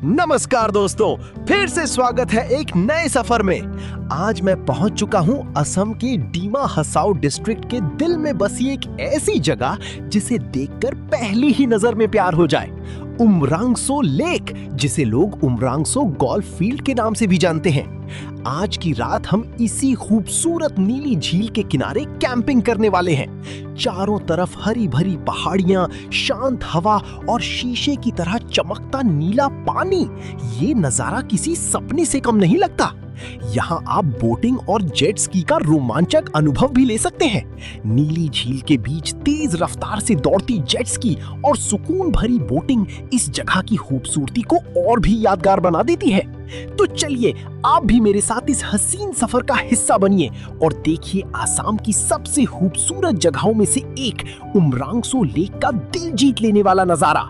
नमस्कार दोस्तों, फिर से स्वागत है एक नए सफर में। आज मैं पहुंच चुका हूं असम के डीमा हसाओ डिस्ट्रिक्ट के दिल में बसी एक ऐसी जगह जिसे देखकर पहली ही नजर में प्यार हो जाए। उमरांगसो लेक, जिसे लोग उमरांगसो गोल्फ फील्ड के नाम से भी जानते हैं। आज की रात हम इसी खूबसूरत नीली झील के किनारे कैंपिंग करने वाले हैं। चारों तरफ हरी भरी पहाड़ियां, शांत हवा और शीशे की तरह चमकता नीला पानी। ये नजारा किसी सपने से कम नहीं लगता। यहाँ आप बोटिंग और जेट स्की का रोमांचक अनुभव भी ले सकते हैं। नीली झील के बीच तेज रफ्तार से दौड़ती जेट स्की और सुकून भरी बोटिंग इस जगह की खूबसूरती को और भी यादगार बना देती है। तो चलिए आप भी मेरे साथ इस हसीन सफर का हिस्सा बनिए और देखिए आसाम की सबसे खूबसूरत जगहों में से एक उमरांगसो लेक का दिल जीत लेने वाला नजारा।